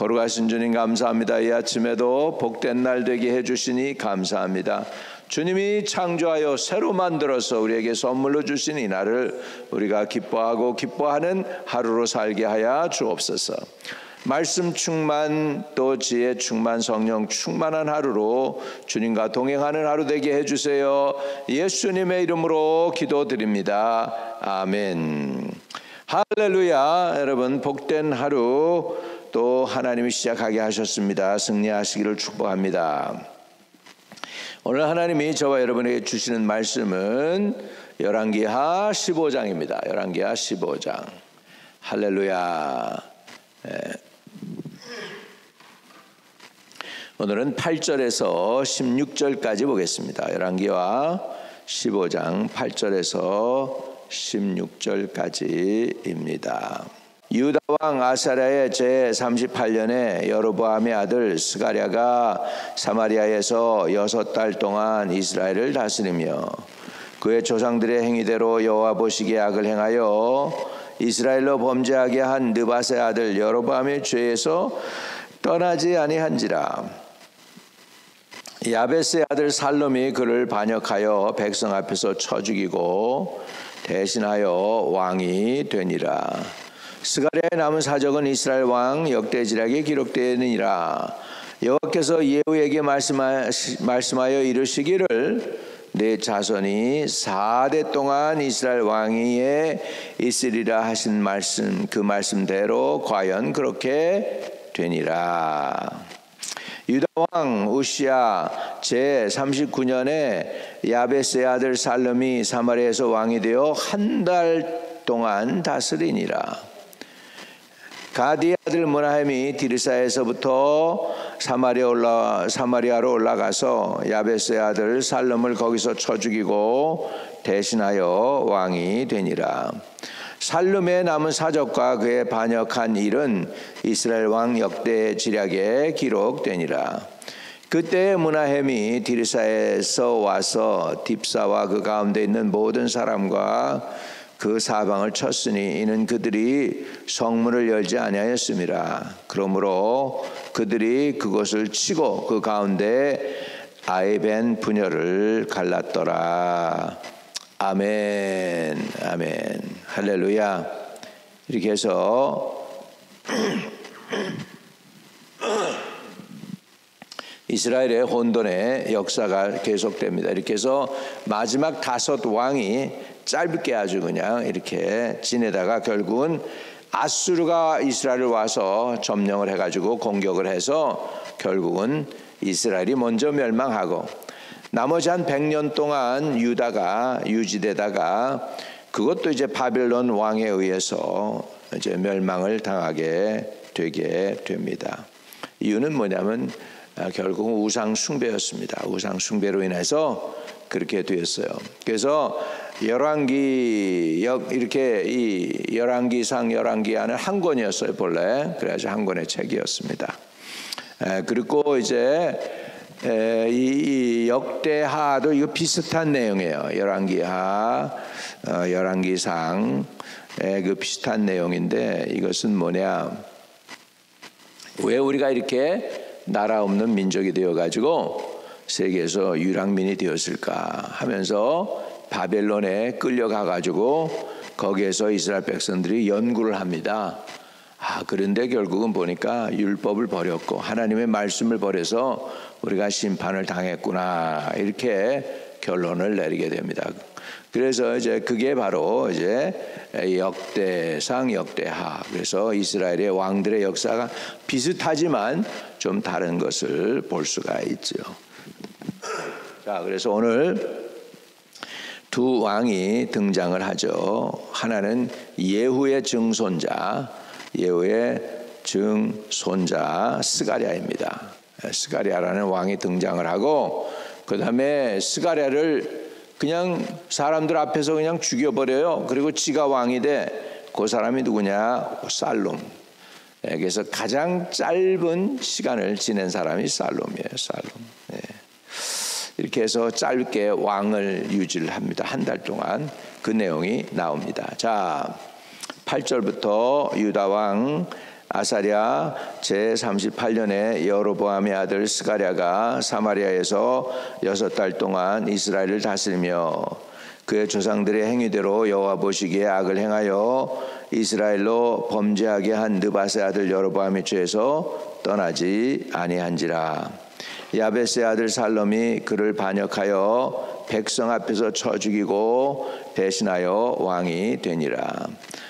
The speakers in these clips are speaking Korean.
거룩하신 주님 감사합니다. 이 아침에도 복된 날 되게 해주시니 감사합니다. 주님이 창조하여 새로 만들어서 우리에게 선물로 주신 이 날을 우리가 기뻐하고 기뻐하는 하루로 살게 하여 주옵소서. 말씀 충만, 또 지혜 충만, 성령 충만한 하루로 주님과 동행하는 하루 되게 해주세요. 예수님의 이름으로 기도드립니다. 아멘. 할렐루야. 여러분, 복된 하루 또 하나님이 시작하게 하셨습니다. 승리하시기를 축복합니다. 오늘 하나님이 저와 여러분에게 주시는 말씀은 열왕기하 15장입니다. 열왕기하 15장. 할렐루야. 오늘은 8절에서 16절까지 보겠습니다. 열왕기하 15장 8절에서 16절까지입니다. 유다 왕 아사랴의 제38년에 여로보암의 아들 스가랴가 사마리아에서 6달 동안 이스라엘을 다스리며 그의 조상들의 행위대로 여호와 보시기에 악을 행하여 이스라엘로 범죄하게 한 느밧의 아들 여로보암의 죄에서 떠나지 아니한지라. 야베스의 아들 살롬이 그를 반역하여 백성 앞에서 쳐 죽이고 대신하여 왕이 되니라. 스가랴의 남은 사적은 이스라엘 왕 역대지략에 기록되니라. 여호와께서 예후에게 말씀하여 이르시기를 내 자손이 4대 동안 이스라엘 왕위에 있으리라 하신 말씀, 그 말씀대로 과연 그렇게 되니라. 유다 왕 우시야 제39년에 야베스의 아들 살롬이 사마리아에서 왕이 되어 한 달 동안 다스리니라. 가디의 아들 므나헴이 디르사에서부터 사마리아로 올라가서 야베스의 아들 살롬을 거기서 쳐 죽이고 대신하여 왕이 되니라. 살룸의 남은 사적과 그의 반역한 일은 이스라엘 왕 역대지략에 기록되니라. 그때 므나헴이 디르사에서 와서 딥사와 그 가운데 있는 모든 사람과 그 사방을 쳤으니 이는 그들이 성문을 열지 아니하였음이라. 그러므로 그들이 그것을 치고 그 가운데 아이벤 분열을 갈랐더라. 아멘. 아멘. 할렐루야. 이렇게 해서 이스라엘의 혼돈의 역사가 계속됩니다. 이렇게 해서 마지막 5 왕이 짧게 아주 그냥 이렇게 지내다가 결국은 아수르가 이스라엘을 와서 점령을 해가지고 공격을 해서 결국은 이스라엘이 먼저 멸망하고 나머지 한 100년 동안 유다가 유지되다가 그것도 이제 바벨론 왕에 의해서 이제 멸망을 당하게 되게 됩니다. 이유는 뭐냐면 결국은 우상 숭배였습니다. 우상 숭배로 인해서 그렇게 되었어요. 그래서 열왕기 이렇게 이 열왕기상 열왕기하는 한 권이었어요 본래. 그래서 한 권의 책이었습니다. 그리고 이제 이 역대하도 이거 비슷한 내용이에요. 열왕기하, 열왕기상 그 비슷한 내용인데 이것은 뭐냐? 왜 우리가 이렇게 나라 없는 민족이 되어가지고 세계에서 유랑민이 되었을까 하면서 바벨론에 끌려가가지고 거기에서 이스라엘 백성들이 연구를 합니다. 그런데 결국은 보니까 율법을 버렸고 하나님의 말씀을 버려서 우리가 심판을 당했구나 이렇게 결론을 내리게 됩니다. 그래서 이제 그게 바로 이제 역대상 역대하. 그래서 이스라엘의 왕들의 역사가 비슷하지만 좀 다른 것을 볼 수가 있죠. 자, 그래서 오늘 2 왕이 등장을 하죠. 하나는 예후의 증손자, 예후의 증손자 스가랴입니다. 스가랴라는 왕이 등장을 하고 그 다음에 스가랴를 그냥 사람들 앞에서 그냥 죽여버려요. 그리고 지가 왕이 돼. 그 사람이 누구냐? 살룸. 그래서 가장 짧은 시간을 지낸 사람이 살룸이에요. 살룸. 이렇게 해서 짧게 왕을 유지를 합니다. 한 달 동안 그 내용이 나옵니다. 자, 8절부터 유다 왕 아사랴 제38년에 여로보암의 아들 스가랴가 사마리아에서 6달 동안 이스라엘을 다스리며 그의 조상들의 행위대로 여호와 보시기에 악을 행하여 이스라엘로 범죄하게 한 느밧의 아들 여로보암의 죄에서 떠나지 아니한지라. 야베스의 아들 살롬이 그를 반역하여 백성 앞에서 쳐 죽이고 배신하여 왕이 되니라.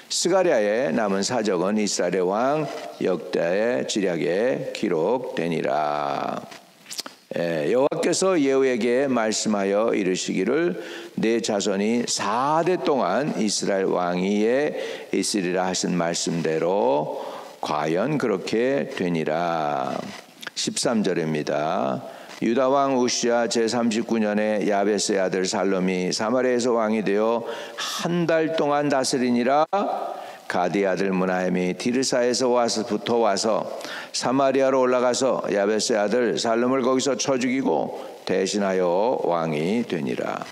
스가랴의 남은 사적은 이스라엘의 왕 역대의 지략에 기록되니라. 여호와께서 예후에게 말씀하여 이르시기를 내 자손이 4대 동안 이스라엘 왕위에 있으리라 하신 말씀대로 과연 그렇게 되니라. 13절입니다. 유다 왕 우시야 제39년에 야베스의 아들 살롬이 사마리아에서 왕이 되어 한 달 동안 다스리니라. 가디 아들 므나헴이 디르사에서 붙어와서 사마리아로 올라가서 야베스의 아들 살롬을 거기서 쳐 죽이고 대신하여 왕이 되니라.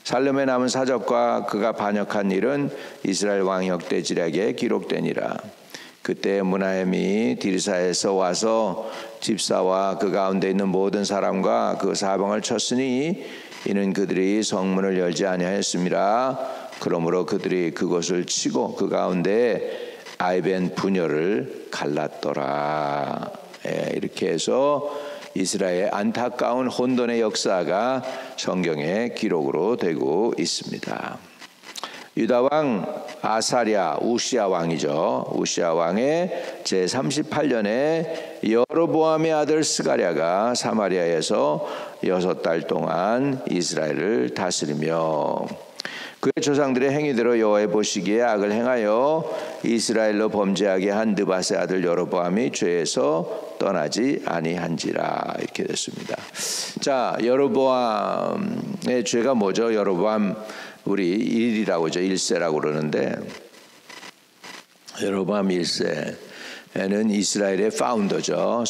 살롬의 남은 사적과 그가 반역한 일은 이스라엘 왕 역대 지략에 기록되니라. 그때 므나헴이 디르사에서 와서 집사와 그 가운데 있는 모든 사람과 그 사방을 쳤으니 이는 그들이 성문을 열지 아니하였음이라. 그러므로 그들이 그것을 치고 그 가운데 아이벤 분열을 갈랐더라. 이렇게 해서 이스라엘의 안타까운 혼돈의 역사가 성경에 기록으로 되고 있습니다. 유다 왕 아사랴 우시야 왕이죠. 우시야 왕의 제38년에 여로보암의 아들 스가랴가 사마리아에서 6달 동안 이스라엘을 다스리며 그의 조상들의 행위대로 여호와의 보시기에 악을 행하여 이스라엘로 범죄하게 한 느밧의 아들 여로보암이 죄에서 떠나지 아니한지라. 이렇게 됐습니다. 자, 여로보암의 죄가 뭐죠? 여로보암 우리 1이라고 하죠. 1세라고 그러는데 여로보암 1세는 이스라엘의 파운더죠.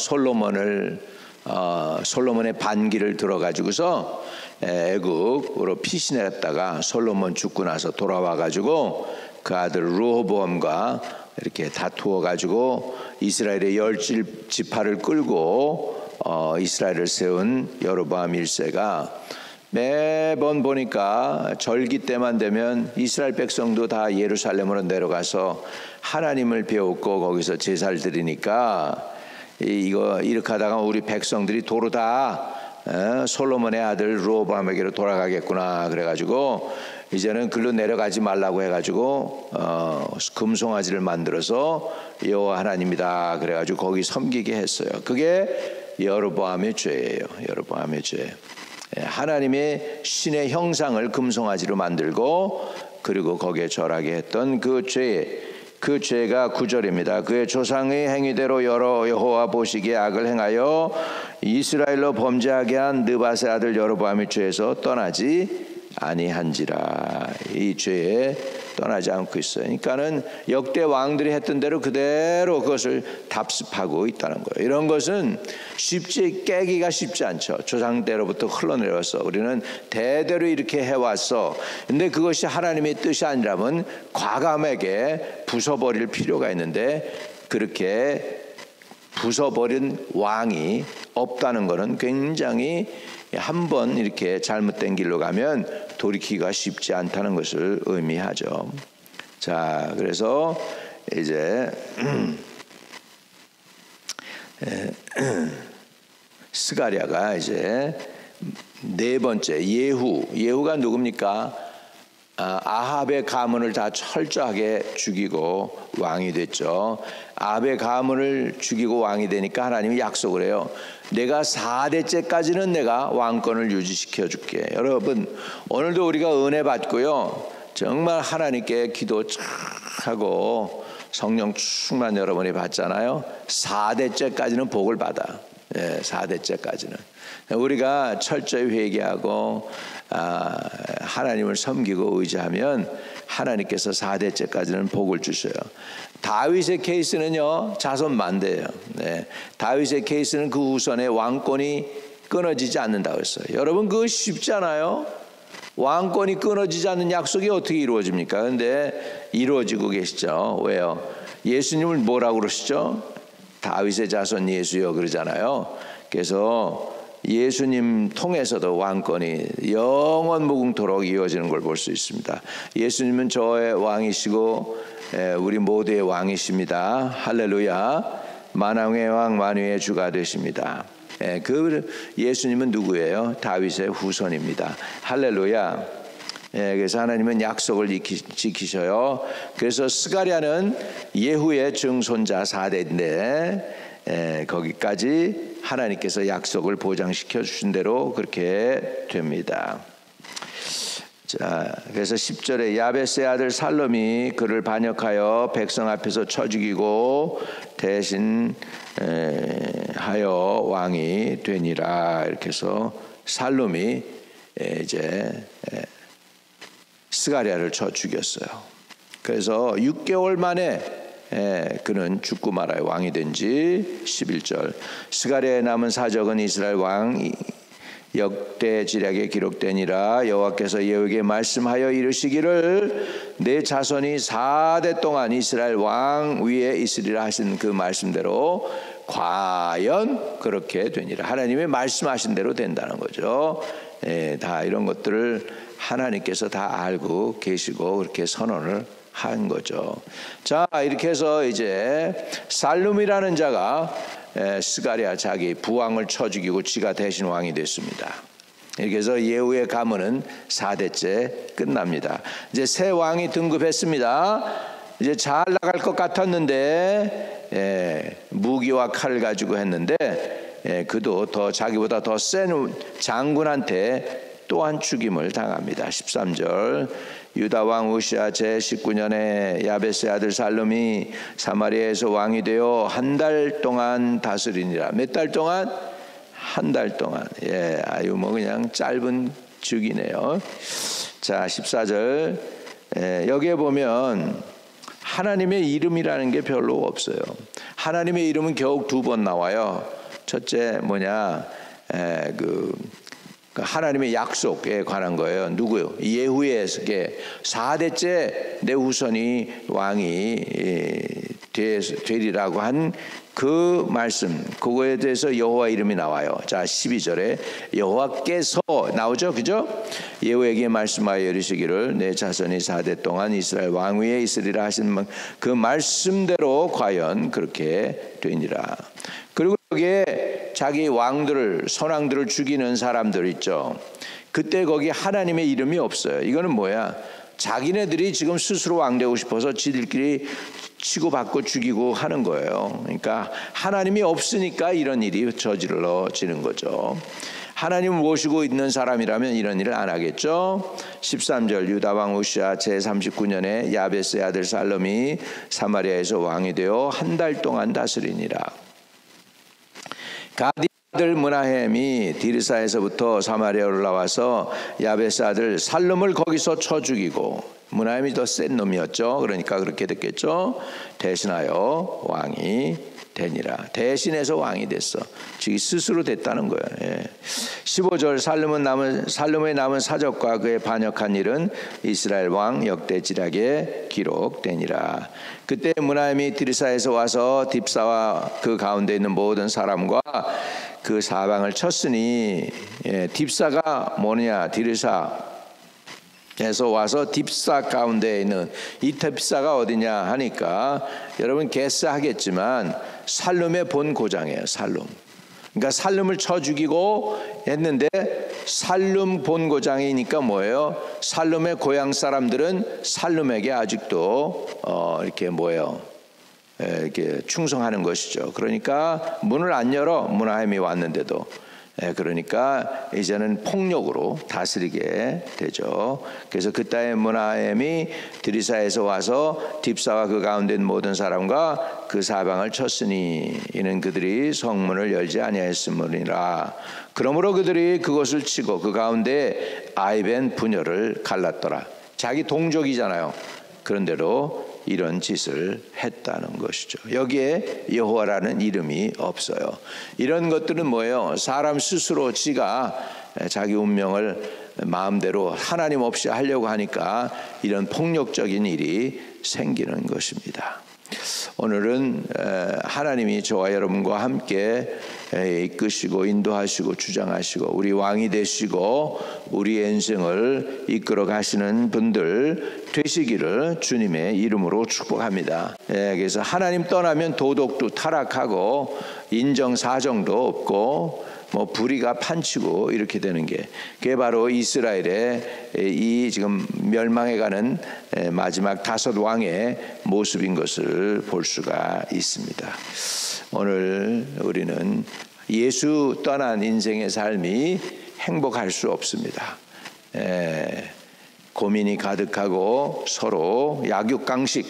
솔로몬의 반기를 들어가지고서 애국으로 피신했다가 솔로몬 죽고 나서 돌아와가지고 그 아들 르호보암과 이렇게 다투어가지고 이스라엘의 10지파를 끌고 이스라엘을 세운 여로보암 1세가 매번 보니까 절기 때만 되면 이스라엘 백성도 다 예루살렘으로 내려가서 하나님을 배웠고 거기서 제사를 드리니까 이거 이렇게 하다가 우리 백성들이 도로 다 솔로몬의 아들 르호보암에게로 돌아가겠구나. 그래가지고 이제는 글로 내려가지 말라고 해가지고 금송아지를 만들어서 여호와 하나님이다. 그래가지고 거기 섬기게 했어요. 그게 여로보암의 죄예요. 여로보암의 죄. 하나님의 신의 형상을 금송아지로 만들고 그리고 거기에 절하게 했던 그 죄가 9절입니다. 그의 조상의 행위대로 여호와 보시기에 악을 행하여 이스라엘로 범죄하게 한 느밧의 아들 여로보암의 죄에서 떠나지 아니한지라. 이 죄에 떠나지 않고 있어요. 그러니까는 역대 왕들이 했던 대로 그대로 그것을 답습하고 있다는 거예요. 이런 것은 깨기가 쉽지 않죠. 조상 때로부터 흘러내려서 우리는 대대로 이렇게 해왔어. 근데 그것이 하나님의 뜻이 아니라면 과감하게 부숴버릴 필요가 있는데 그렇게 부숴버린 왕이 없다는 것은 굉장히 한번 이렇게 잘못된 길로 가면 돌이키기가 쉽지 않다는 것을 의미하죠. 자, 그래서 이제 스가랴가 이제 네 번째 예후가 누굽니까? 아합의 가문을 다 철저하게 죽이고 왕이 됐죠. 아합의 가문을 죽이고 왕이 되니까 하나님이 약속을 해요. 내가 4대째까지는 내가 왕권을 유지시켜 줄게. 여러분 오늘도 우리가 은혜 받고요. 정말 하나님께 기도 쫙 하고 성령 충만 여러분이 받잖아요. 4대째까지는 복을 받아. 4대째까지는 우리가 철저히 회개하고 하나님을 섬기고 의지하면 하나님께서 4대째까지는 복을 주셔요. 다윗의 케이스는요, 자손 만대예요. 다윗의 케이스는 그 후손의 왕권이 끊어지지 않는다고 했어요. 여러분 그거 쉽지 않아요? 왕권이 끊어지지 않는 약속이 어떻게 이루어집니까? 그런데 이루어지고 계시죠. 왜요? 예수님을 뭐라고 그러시죠? 다윗의 자손 예수여 그러잖아요. 그래서 예수님 통해서도 왕권이 영원 무궁토록 이어지는 걸 볼 수 있습니다. 예수님은 저의 왕이시고 우리 모두의 왕이십니다. 할렐루야. 만왕의 왕 만유의 주가 되십니다. 그 예수님은 누구예요? 다윗의 후손입니다. 할렐루야. 그래서 하나님은 약속을 지키셔요. 그래서 스가랴는 예후의 증손자 4대인데 거기까지 하나님께서 약속을 보장시켜 주신 대로 그렇게 됩니다. 자, 그래서 10절에 야베스의 아들 살롬이 그를 반역하여 백성 앞에서 쳐 죽이고 대신 하여 왕이 되니라. 이렇게 해서 살롬이 이제 스가랴를 쳐 죽였어요. 그래서 6개월 만에 그는 죽고 말아요. 왕이 된 지. 11절 스가랴에 남은 사적은 이스라엘 왕 역대 지략에 기록되니라. 여호와께서 예후에게 말씀하여 이르시기를 내 자손이 4대 동안 이스라엘 왕 위에 있으리라 하신 그 말씀대로 과연 그렇게 되니라. 하나님의 말씀하신 대로 된다는 거죠. 다 이런 것들을 하나님께서 다 알고 계시고 그렇게 선언을 한 거죠. 자, 이렇게 해서 이제 살룸이라는 자가 스가랴 자기 부왕을 쳐 죽이고 지가 대신 왕이 됐습니다. 이렇게 해서 예후의 가문은 4대째 끝납니다. 이제 새 왕이 등극했습니다. 이제 잘 나갈 것 같았는데 무기와 칼을 가지고 했는데 그도 더 자기보다 더 센 장군한테 또한 죽임을 당합니다. 13절 유다 왕 우시아 제19년에 야베스의 아들 살룸이 사마리아에서 왕이 되어 한 달 동안 다스리니라. 몇 달 동안? 한 달 동안. 아유 뭐 그냥 짧은 즉이네요. 자, 14절 여기에 보면 하나님의 이름이라는 게 별로 없어요. 하나님의 이름은 겨우 2번 나와요. 첫째 뭐냐, 하나님의 약속에 관한 거예요. 누구요? 예후에게 4대째 내 후손이 왕이 되리라고 한 그 말씀, 그거에 대해서 여호와 이름이 나와요. 자, 12절에 여호와께서 나오죠, 그죠? 예후에게 말씀하여 이르시기를 내 자손이 4대 동안 이스라엘 왕 위에 있으리라 하신 그 말씀대로 과연 그렇게 되니라. 그리고 여기에 자기 왕들을, 선왕들을 죽이는 사람들 있죠. 그때 거기 하나님의 이름이 없어요. 이거는 뭐야? 자기네들이 지금 스스로 왕 되고 싶어서 지들끼리 치고받고 죽이고 하는 거예요. 그러니까 하나님이 없으니까 이런 일이 저질러지는 거죠. 하나님을 모시고 있는 사람이라면 이런 일을 안 하겠죠. 13절 유다 왕 우시아 제39년에 야베스의 아들 살롬이 사마리아에서 왕이 되어 한 달 동안 다스리니라. 가디 아들 므나헴이 디르사에서부터 사마리아로 올라와서 야베스 아들 살룸을 거기서 쳐 죽이고, 므나헴이 더 센 놈이었죠. 그러니까 그렇게 됐겠죠. 대신하여 왕이 되니라. 대신해서 왕이 됐어. 즉 스스로 됐다는 거예요. 15절 살룸의 남은 사적과 그의 반역한 일은 이스라엘 왕 역대 지략에 기록되니라. 그때 므나헴이 디르사에서 와서 딥사와 그 가운데 있는 모든 사람과 그 사방을 쳤으니, 딥사가 뭐냐, 디르사에서 와서 딥사 가운데 있는 이 딥사가 어디냐 하니까 여러분 게스 하겠지만 살룸의 본 고장이에요. 살룸. 그러니까 살룸을 쳐 죽이고 했는데 살룸 본 고장이니까 뭐예요? 살룸의 고향 사람들은 살룸에게 아직도 이렇게 뭐예요? 이렇게 충성하는 것이죠. 그러니까 문을 안 열어. 므나헴이 왔는데도. 그러니까 이제는 폭력으로 다스리게 되죠. 그래서 그때 므나헴이 드리사에서 와서 딥사와 그 가운데 있는 모든 사람과 그 사방을 쳤으니 이는 그들이 성문을 열지 아니하였음이니라. 그러므로 그들이 그것을 치고 그 가운데 아이벤 부녀를 갈랐더라. 자기 동족이잖아요. 그런데도 이런 짓을 했다는 것이죠. 여기에 여호와라는 이름이 없어요. 이런 것들은 뭐예요? 사람 스스로 지가 자기 운명을 마음대로 하나님 없이 하려고 하니까 이런 폭력적인 일이 생기는 것입니다. 오늘은 하나님이 저와 여러분과 함께 이끄시고 인도하시고 주장하시고 우리 왕이 되시고 우리의 인생을 이끌어 가시는 분들 되시기를 주님의 이름으로 축복합니다. 그래서 하나님 떠나면 도덕도 타락하고 인정사정도 없고 불의가 판치고 이렇게 되는 게 그게 바로 이스라엘의 이 지금 멸망해가는 마지막 5 왕의 모습인 것을 볼 수가 있습니다. 오늘 우리는 예수 떠난 인생의 삶이 행복할 수 없습니다. 고민이 가득하고 서로 약육강식,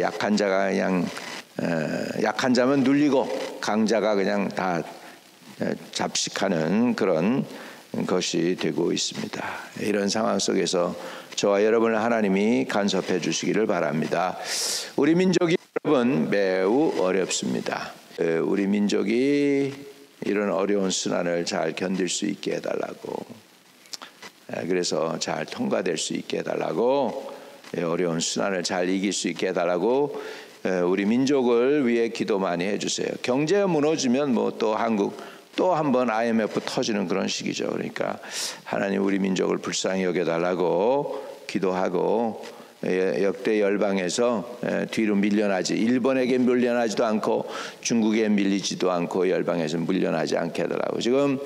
약한 자가 그냥 약한 자면 눌리고 강자가 그냥 다 잡식하는 그런 것이 되고 있습니다. 이런 상황 속에서 저와 여러분을 하나님이 간섭해 주시기를 바랍니다. 우리 민족이 여러분 매우 어렵습니다. 우리 민족이 이런 어려운 순환을 잘 견딜 수 있게 해달라고, 그래서 잘 통과될 수 있게 해달라고, 어려운 순환을 잘 이길 수 있게 해달라고 우리 민족을 위해 기도 많이 해주세요. 경제가 무너지면 또 한국 또 한번 IMF 터지는 그런 시기죠. 그러니까 하나님 우리 민족을 불쌍히 여겨달라고 기도하고, 역대 열방에서 뒤로 밀려나지, 일본에게 밀려나지도 않고 중국에 밀리지도 않고 열방에서 밀려나지 않게 해달라고. 지금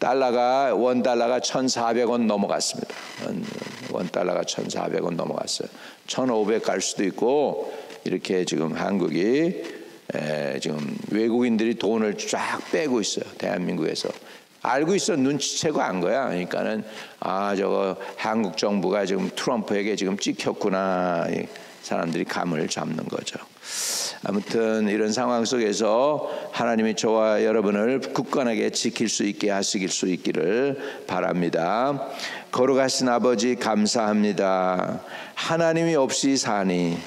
원 달러가 1,400원 넘어갔습니다. 원 달러가 1,400원 넘어갔어요. 1,500 갈 수도 있고, 이렇게 지금 한국이 지금 외국인들이 돈을 쫙 빼고 있어요. 대한민국에서 알고 있어, 눈치채고 한 거야. 그러니까는 저거 한국 정부가 지금 트럼프에게 지금 찍혔구나, 사람들이 감을 잡는 거죠. 아무튼 이런 상황 속에서 하나님이 저와 여러분을 굳건하게 지킬 수 있게 하시길 수 있기를 바랍니다. 거룩하신 아버지 감사합니다. 하나님이 없이 사니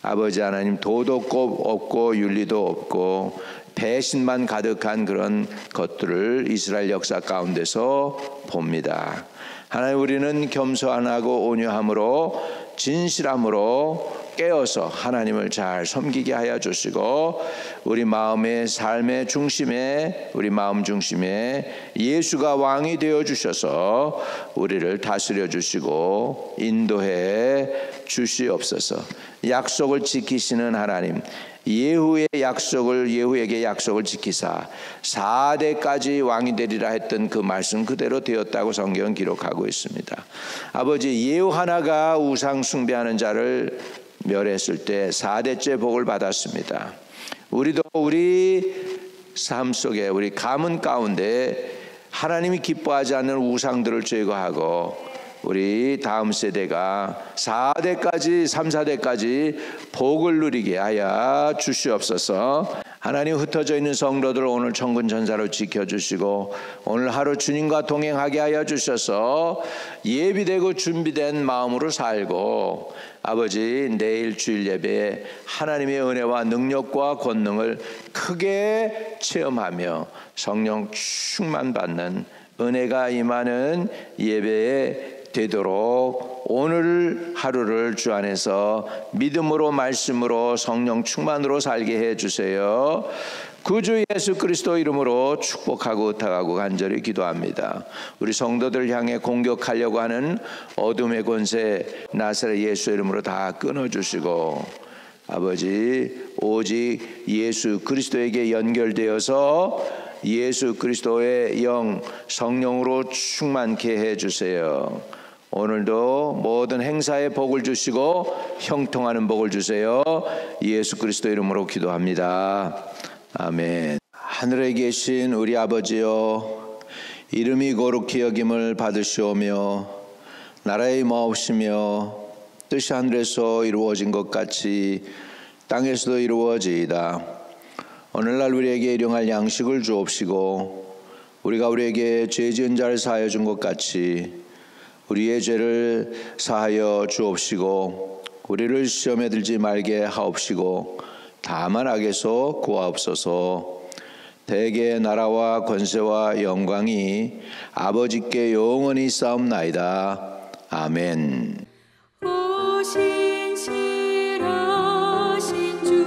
아버지 하나님 도덕도 없고 윤리도 없고 배신만 가득한 그런 것들을 이스라엘 역사 가운데서 봅니다. 하나님 우리는 겸손하고 온유함으로 진실함으로 깨어서 하나님을 잘 섬기게 하여 주시고, 우리 마음의 삶의 중심에, 우리 마음 중심에 예수가 왕이 되어 주셔서 우리를 다스려 주시고 인도해 주시옵소서. 약속을 지키시는 하나님, 예후에게 약속을 지키사 4대까지 왕이 되리라 했던 그 말씀 그대로 되었다고 성경은 기록하고 있습니다. 아버지, 예후 하나가 우상 숭배하는 자를 멸했을 때 4대째 복을 받았습니다. 우리도 우리 삶 속에, 우리 가문 가운데 하나님이 기뻐하지 않는 우상들을 제거하고 우리 다음 세대가 4대까지 3, 4대까지 복을 누리게 하여 주시옵소서. 하나님, 흩어져 있는 성도들 오늘 천군 천사로 지켜주시고 오늘 하루 주님과 동행하게 하여 주셔서 예비되고 준비된 마음으로 살고, 아버지 내일 주일 예배에 하나님의 은혜와 능력과 권능을 크게 체험하며 성령 충만 받는 은혜가 임하는 예배에 되도록 오늘 하루를 주 안에서 믿음으로 말씀으로 성령 충만으로 살게 해주세요. 구주 예수 그리스도 이름으로 축복하고 의탁하고 간절히 기도합니다. 우리 성도들 향해 공격하려고 하는 어둠의 권세 나사렛 예수 이름으로 다 끊어주시고, 아버지 오직 예수 그리스도에게 연결되어서 예수 그리스도의 영 성령으로 충만케 해주세요. 오늘도 모든 행사에 복을 주시고 형통하는 복을 주세요. 예수 그리스도 이름으로 기도합니다. 아멘. 하늘에 계신 우리 아버지여, 이름이 거룩히 여김을 받으시오며 나라의 임하옵시며 뜻이 하늘에서 이루어진 것 같이 땅에서도 이루어지이다. 오늘날 우리에게 일용할 양식을 주옵시고 우리가 우리에게 죄 지은 자를 사하여 준 것 같이 우리의 죄를 사하여 주옵시고 우리를 시험에 들지 말게 하옵시고 다만 악에서 구하옵소서. 대개 나라와 권세와 영광이 아버지께 영원히 싸움나이다. 아멘. 오신실하신 주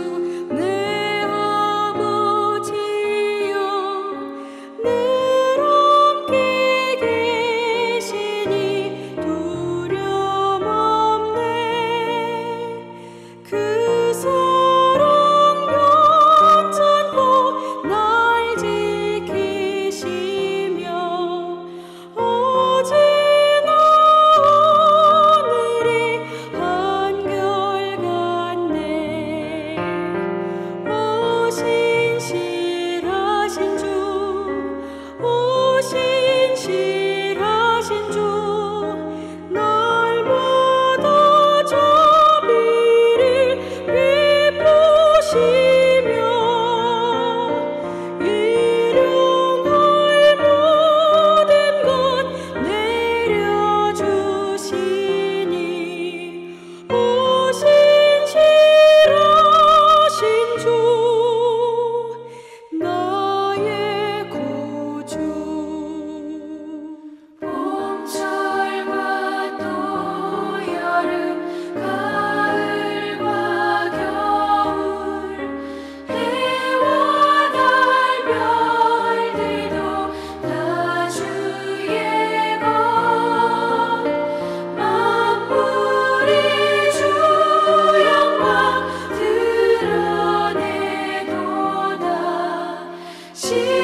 시